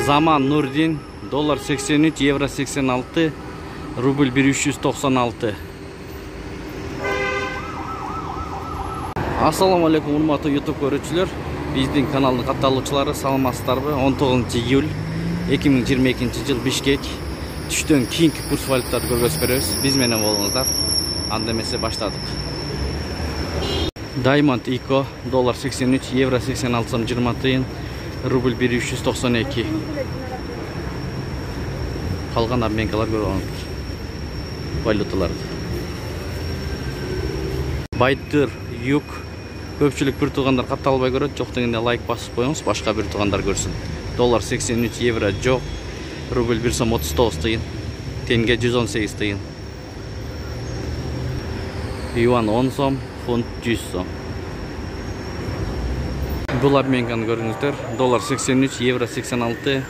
Zaman Nurdin dolar 83, евро 86, rubl 1396. Assalamu alaikum урматтуу YouTube көрүүчүлөр. Биздин каналдын катталуучулары саламатсыздарбы? 19 июль 2022 жыл Бишкек түштөн кийинки курс валютарды көргөзүп беребиз. Биз менен болуңуздар. Анда эмесе баштадык. Diamond Eco dolar 83, евро 86 сом 20 тыйын, rubl 1392. Калган обменкалар көрүңүздөр. Валюталарды. Байттыр Юг көпчүлүк бир туугандар катталбай көрөт, жок дегенде лайк басып коюңуз, башка бир туугандар көрсүн. Доллар 83, евро жок, рубль 1 сом 39 тыйын, тенге 118 тыйын. Юан 10 сом, фунт 100 сом. Бул обменканы көрүңүздөр. Доллар 83, евро 86,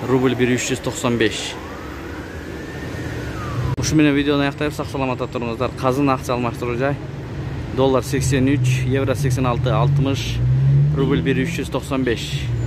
рубль 1395. Ушу менен видеону аяктайбыз. Сак саламатта туруңуздар. Казын акча алмаштыруу жай. Доллар 83, евро 86, 60, rubl 1395.